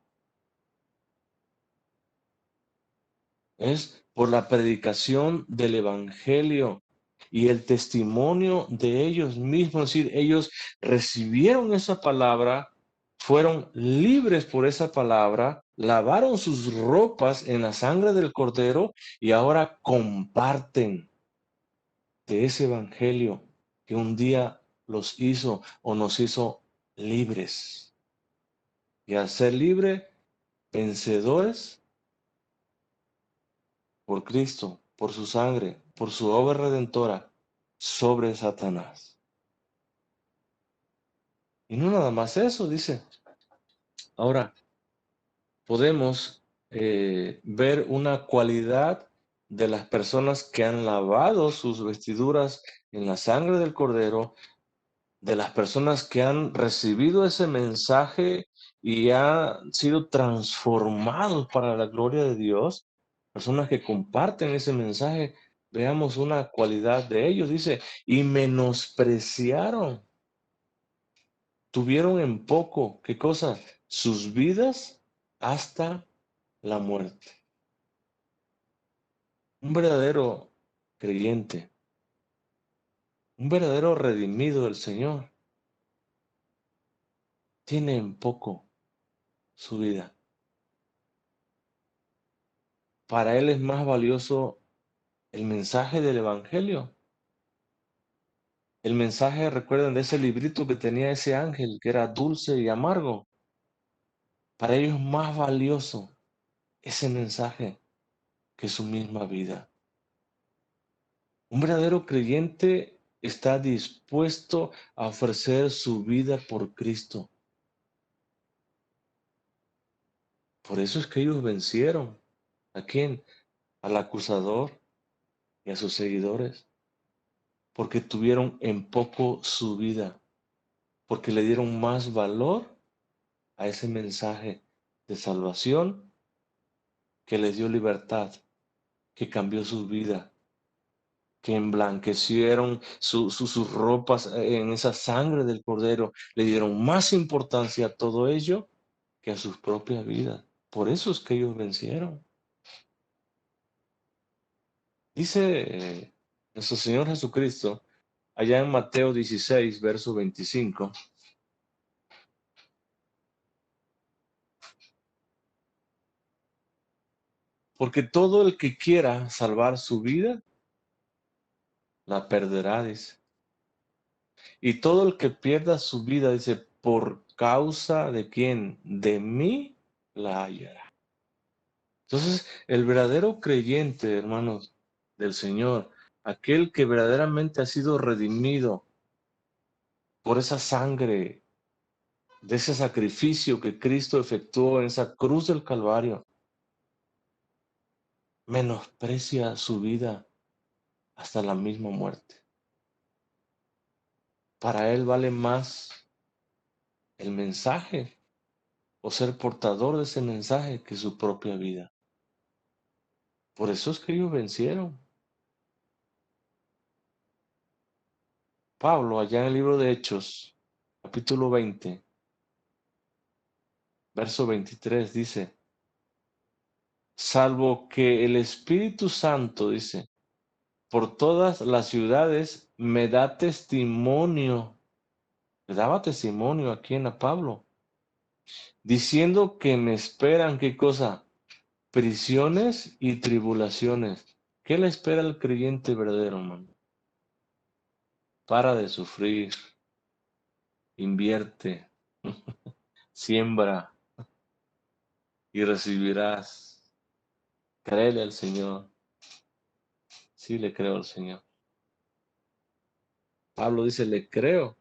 Speaker 1: Es por la predicación del Evangelio y el testimonio de ellos mismos. Es decir, ellos recibieron esa palabra, fueron libres por esa palabra, lavaron sus ropas en la sangre del Cordero y ahora comparten de ese evangelio que un día los hizo o nos hizo libres. Y al ser libre, vencedores por Cristo, por su sangre, por su obra redentora sobre Satanás. Y no nada más eso, dice. Ahora, podemos ver una cualidad de las personas que han lavado sus vestiduras en la sangre del Cordero, de las personas que han recibido ese mensaje y han sido transformados para la gloria de Dios, personas que comparten ese mensaje, veamos una cualidad de ellos, dice, y menospreciaron, tuvieron en poco, ¿qué cosa? Sus vidas hasta la muerte. Un verdadero creyente, un verdadero redimido del Señor, tiene en poco su vida. Para él es más valioso el mensaje del Evangelio. El mensaje, recuerden, de ese librito que tenía ese ángel, que era dulce y amargo. Para ellos es más valioso ese mensaje que su misma vida. Un verdadero creyente está dispuesto a ofrecer su vida por Cristo. Por eso es que ellos vencieron. ¿A quién? Al acusador y a sus seguidores. Porque tuvieron en poco su vida. Porque le dieron más valor a ese mensaje de salvación que les dio libertad, que cambió su vida, que emblanquecieron sus ropas en esa sangre del Cordero, le dieron más importancia a todo ello que a sus propias vidas. Por eso es que ellos vencieron. Dice nuestro Señor Jesucristo, allá en Mateo 16, verso 25, porque todo el que quiera salvar su vida, la perderá, dice. Y todo el que pierda su vida, dice, por causa de quién, de mí, la hallará. Entonces, el verdadero creyente, hermanos, del Señor, aquel que verdaderamente ha sido redimido por esa sangre, de ese sacrificio que Cristo efectuó en esa cruz del Calvario, menosprecia su vida hasta la misma muerte. Para él vale más el mensaje o ser portador de ese mensaje que su propia vida. Por eso es que ellos vencieron. Pablo, allá en el libro de Hechos, capítulo 20, verso 23, dice, salvo que el Espíritu Santo, dice, por todas las ciudades me da testimonio, le daba testimonio aquí en a Pablo, diciendo que me esperan, ¿qué cosa? Prisiones y tribulaciones. ¿Qué le espera al creyente verdadero, hermano? Para de sufrir, invierte, siembra y recibirás. Créele al Señor. Sí, le creo al Señor. Pablo dice, le creo,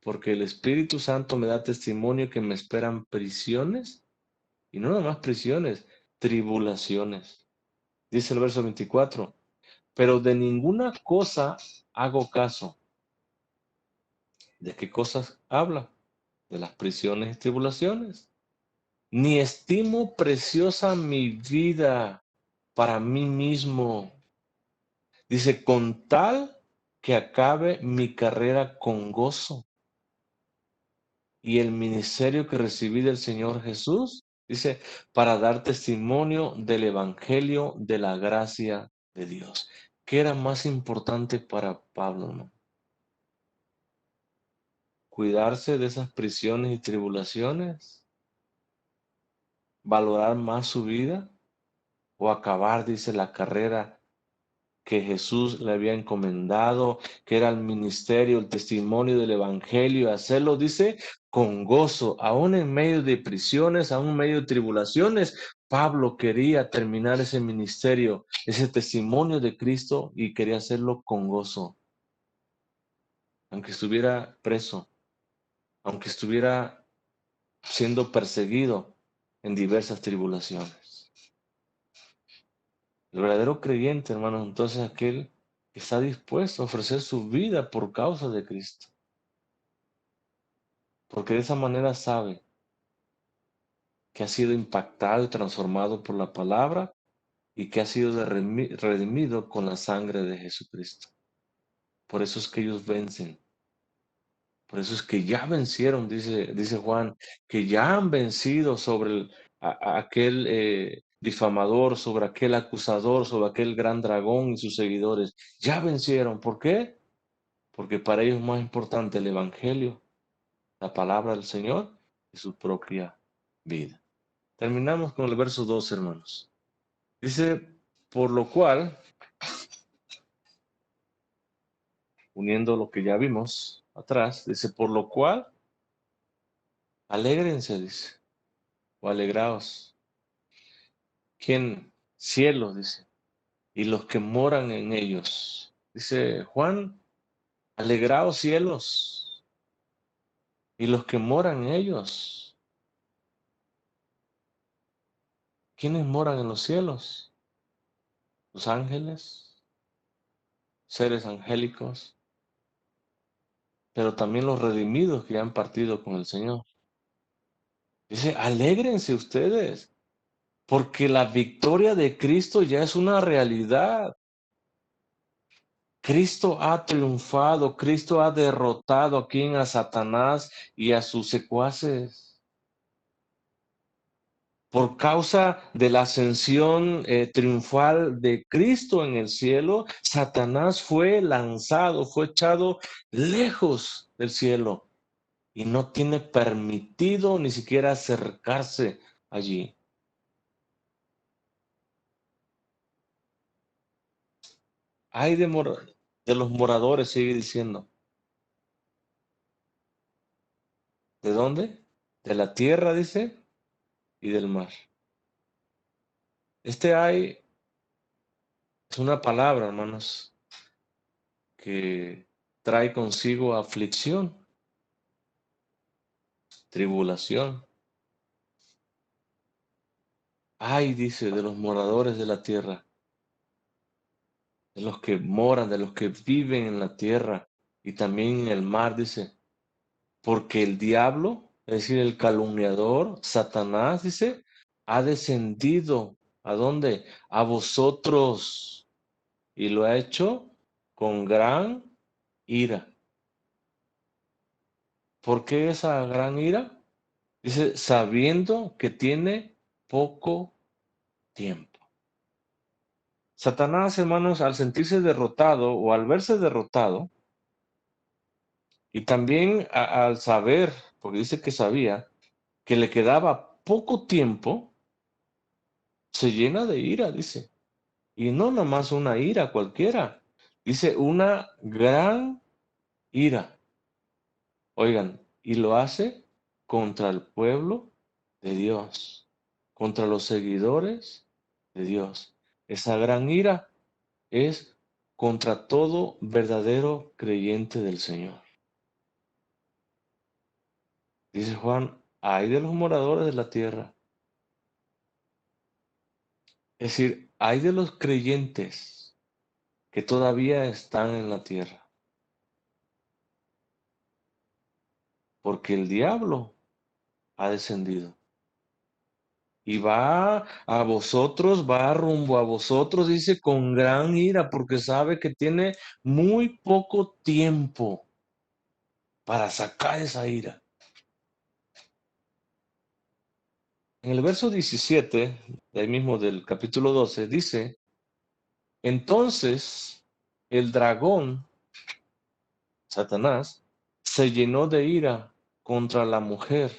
Speaker 1: porque el Espíritu Santo me da testimonio que me esperan prisiones, y no nada más prisiones, tribulaciones. Dice el verso 24, pero de ninguna cosa hago caso. ¿De qué cosas habla? De las prisiones y tribulaciones. Ni estimo preciosa mi vida para mí mismo. Dice, con tal que acabe mi carrera con gozo y el ministerio que recibí del Señor Jesús, dice, para dar testimonio del Evangelio de la gracia de Dios. ¿Qué era más importante para Pablo, hermano? Cuidarse de esas prisiones y tribulaciones, valorar más su vida o acabar, dice, la carrera que Jesús le había encomendado, que era el ministerio, el testimonio del Evangelio, hacerlo, dice, con gozo, aún en medio de prisiones, aún en medio de tribulaciones. Pablo quería terminar ese ministerio, ese testimonio de Cristo y quería hacerlo con gozo, aunque estuviera preso, aunque estuviera siendo perseguido en diversas tribulaciones. El verdadero creyente, hermanos, entonces aquel que está dispuesto a ofrecer su vida por causa de Cristo, porque de esa manera sabe que ha sido impactado y transformado por la palabra y que ha sido redimido con la sangre de Jesucristo. Por eso es que ellos vencen. Por eso es que ya vencieron, dice Juan, que ya han vencido sobre aquel difamador, sobre aquel acusador, sobre aquel gran dragón y sus seguidores. Ya vencieron. ¿Por qué? Porque para ellos es más importante el Evangelio, la palabra del Señor y su propia vida. Terminamos con el verso 2, hermanos. Dice, por lo cual, uniendo lo que ya vimos atrás, dice, por lo cual, alégrense, dice, o alegraos. ¿Quién? Cielo, dice, y los que moran en ellos. Dice Juan, alegraos cielos, y los que moran en ellos. ¿Quiénes moran en los cielos? Los ángeles, seres angélicos, pero también los redimidos que ya han partido con el Señor. Dice, alégrense ustedes, porque la victoria de Cristo ya es una realidad. Cristo ha triunfado, Cristo ha derrotado a Satanás y a sus secuaces. Por causa de la ascensión triunfal de Cristo en el cielo, Satanás fue lanzado, fue echado lejos del cielo y no tiene permitido ni siquiera acercarse allí. Hay de los moradores, sigue diciendo. ¿De dónde? De la tierra, dice, y del mar. Este hay es una palabra, hermanos, que trae consigo aflicción, tribulación. Ay, dice, de los moradores de la tierra, de los que moran, de los que viven en la tierra y también en el mar, dice, porque el diablo, es decir, el calumniador, Satanás, dice, ha descendido. ¿A dónde? A vosotros. Y lo ha hecho con gran ira. ¿Por qué esa gran ira? Dice, sabiendo que tiene poco tiempo. Satanás, hermanos, al sentirse derrotado o al verse derrotado, y también al saber, porque dice que sabía, que le quedaba poco tiempo, se llena de ira, dice. Y no nomás una ira cualquiera, dice una gran ira. Oigan, y lo hace contra el pueblo de Dios, contra los seguidores de Dios. Esa gran ira es contra todo verdadero creyente del Señor. Dice Juan, hay de los moradores de la tierra. Es decir, hay de los creyentes que todavía están en la tierra. Porque el diablo ha descendido. Y va a vosotros, va rumbo a vosotros, dice, con gran ira, porque sabe que tiene muy poco tiempo para sacar esa ira. En el verso 17, de ahí mismo del capítulo 12, dice, entonces el dragón, Satanás, se llenó de ira contra la mujer.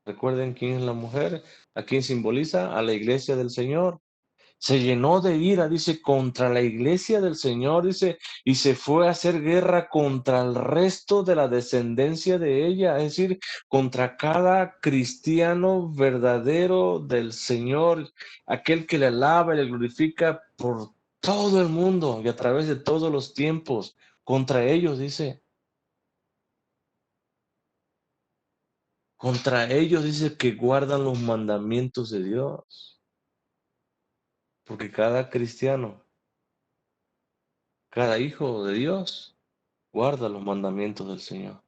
Speaker 1: Recuerden quién es la mujer, a quién simboliza, a la iglesia del Señor. Se llenó de ira, dice, contra la iglesia del Señor, dice, y se fue a hacer guerra contra el resto de la descendencia de ella, es decir, contra cada cristiano verdadero del Señor, aquel que le alaba y le glorifica por todo el mundo y a través de todos los tiempos. Contra ellos, dice, contra ellos dice que guardan los mandamientos de Dios, porque cada cristiano, cada hijo de Dios, guarda los mandamientos del Señor.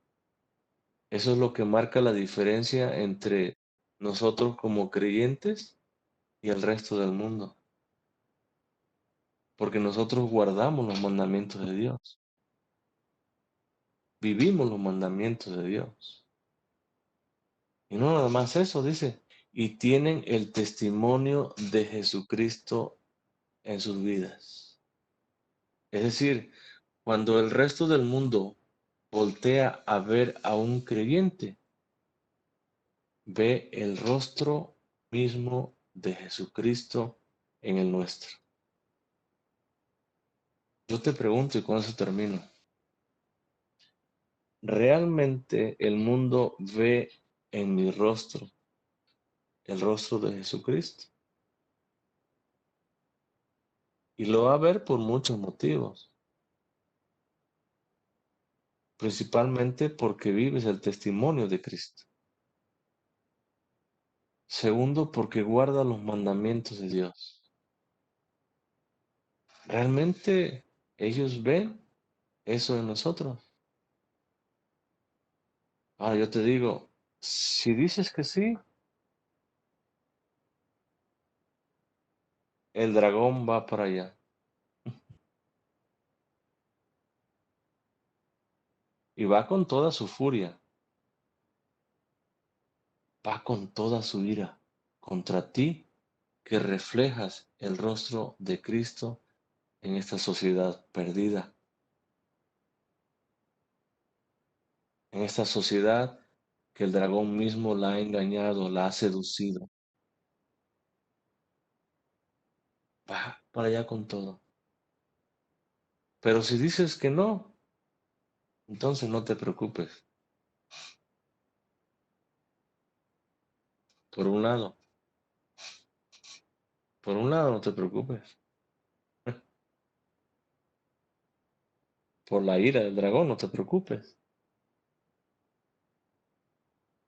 Speaker 1: Eso es lo que marca la diferencia entre nosotros como creyentes y el resto del mundo. porque nosotros guardamos los mandamientos de Dios, vivimos los mandamientos de Dios. Y no nada más eso, dice, y tienen el testimonio de Jesucristo en sus vidas. Es decir, cuando el resto del mundo voltea a ver a un creyente, ve el rostro mismo de Jesucristo en el nuestro. Yo te pregunto y con eso termino. ¿Realmente el mundo ve en mi rostro el rostro de Jesucristo? Y lo va a ver por muchos motivos, principalmente porque vives el testimonio de Cristo. Segundo, porque guarda los mandamientos de Dios. ¿Realmente ellos ven eso en nosotros? Ahora yo te digo, si dices que sí, el dragón va para allá y va con toda su furia, va con toda su ira contra ti que reflejas el rostro de Cristo en esta sociedad perdida, en esta sociedad que el dragón mismo la ha engañado, la ha seducido. Va para allá con todo. Pero si dices que no, entonces no te preocupes. Por un lado, por un lado no te preocupes. Por la ira del dragón no te preocupes.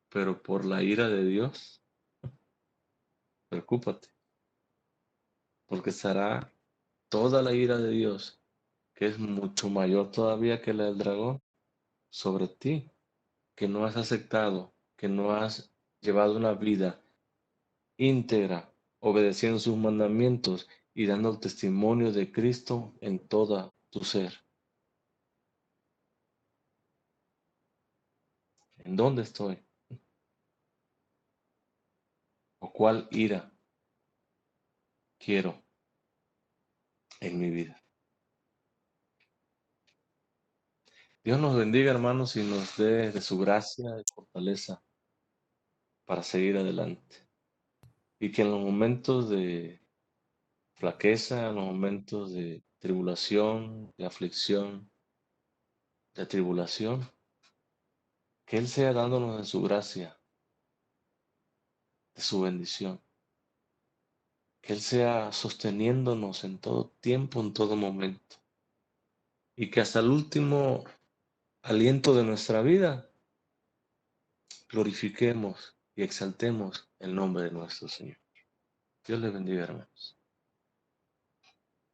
Speaker 1: Pero por la ira de Dios, preocúpate. Porque estará toda la ira de Dios, que es mucho mayor todavía que la del dragón, sobre ti, que no has aceptado, que no has llevado una vida íntegra, obedeciendo sus mandamientos y dando el testimonio de Cristo en toda tu ser. ¿En dónde estoy? ¿O cuál ira quiero en mi vida? Dios nos bendiga, hermanos, y nos dé de su gracia y fortaleza para seguir adelante. Y que en los momentos de flaqueza, en los momentos de tribulación, de aflicción, de tribulación, que Él sea dándonos de su gracia, de su bendición, que Él sea sosteniéndonos en todo tiempo, en todo momento, y que hasta el último aliento de nuestra vida glorifiquemos y exaltemos el nombre de nuestro Señor. Dios les bendiga, hermanos.